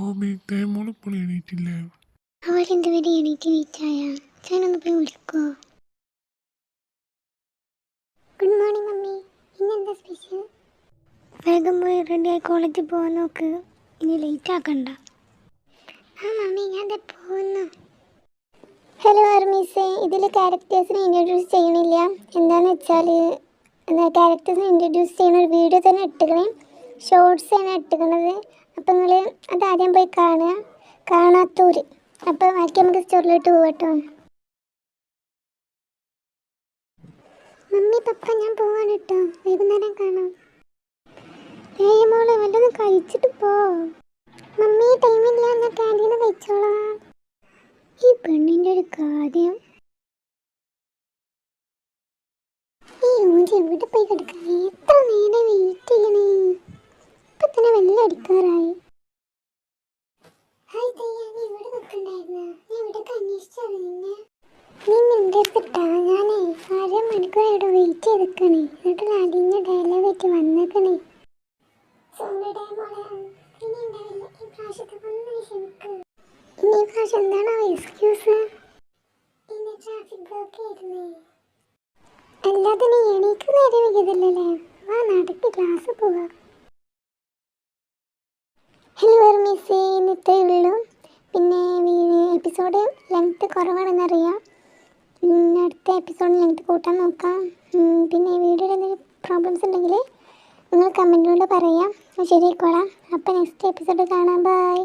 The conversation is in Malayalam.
ഓമേത്തെ മോളിപ്പോൾ എണീറ്റില്ല. അവരെന്തുവരെ എണീറ്റ് വീറ്റായ ഞാനൊന്ന് പോയി വിളിക്കുമോ? Good morning mummy. ഇന്നെന്താ സ്പെഷ്യൽ? വേഗം പോയി റെഡിയായി കോളേജിൽ പോകാൻ നോക്ക്, ഇനി ലേറ്റ് ആക്കണ്ട. ആ മമ്മി ഞാൻ പോകുന്നു. ഹലോ അർമീസേ, ഇതിൽ ക്യാരക്ടേഴ്സിനെ ഇൻട്രൊഡ്യൂസ് ചെയ്യണില്ല. എന്താണെന്ന് വെച്ചാൽ ക്യാരക്ടേഴ്സിനെ ഇൻട്രൊഡ്യൂസ് ചെയ്യുന്ന ഒരു വീഡിയോ തന്നെ ഇട്ടുകണേ, ഷോർട്സാണ് ഇട്ടുകണത്. അപ്പോൾ നിങ്ങൾ അത് ആദ്യം പോയി കാണാത്തൂര്. അപ്പോൾ ബാക്കി നമുക്ക് സ്റ്റോറിലോട്ട് പോകട്ടോ. മമ്മി പപ്പ ഞാൻ പോവാണ് കേട്ടോ, വൈകുന്നേരം കാണാം. മോളെ വല്ലതും കഴിച്ചിട്ട് പോ. മമ്മി ടൈമില്ല, ഞാൻ ക്യാൻറ്റീന്ന് കഴിച്ചോളാം. ഈ പെണ്ണിൻ്റെ ഒരു കാര്യം. ഈ ഊഞ്ചി എവിടെ പോയി കിടക്കാം? എത്ര നേരം വെയിറ്റ് ചെയ്യണേ? ഇപ്പം തന്നെ വെള്ളം അടിക്കാറായി. ഹായ് തയ്യ, നീ ഇവിടെ നിൽക്കണ്ടായിരുന്ന? ഞാൻ ഇവിടെയൊക്കെ അന്വേഷിച്ചറിഞ്ഞ. നീ മിണ്ടത്തിട്ടാ, ഞാനേ അരമണിക്കൂർ ഇവിടെ വെയിറ്റ് ചെയ്തിക്കണേ. എന്നിട്ട് അടിഞ്ഞ ഡയലോഗായിട്ട് വന്നേക്കണേ. ഇനി ഉണ്ടാവില്ല, ഈ പ്രാവശ്യത്തെ ഒന്ന് ക്ഷമിക്ക്. ഇനി ഈ പ്രാവശ്യം എന്താണോ എക്സ്ക്യൂസ്? ഇന്ന് ട്രാഫിക് ബ്ലോക്ക് ആയിരുന്നേ. അല്ലാതെ നീ എണീക്ക് നേരെ വൈകിയതല്ലേ? വാ നടക്ക്, ക്ലാസ് പോവാം. ഹലോ അർമീസേ, ഇന്നത്തെ ഉള്ളൂ. പിന്നെ എപ്പിസോഡ് ലെങ്ത്ത് കുറവാണെന്നറിയാം. അടുത്ത എപ്പിസോഡിൽ ലെങ്ത്ത് കൂട്ടാൻ നോക്കാം. പിന്നെ വീഡിയോയിൽ എന്തെങ്കിലും പ്രോബ്ലംസ് ഉണ്ടെങ്കിൽ നിങ്ങൾ കമൻറ്റിലൂടെ പറയാം, ശരിയായിക്കോളാം. അപ്പോൾ നെക്സ്റ്റ് എപ്പിസോഡ് കാണാം. ബൈ.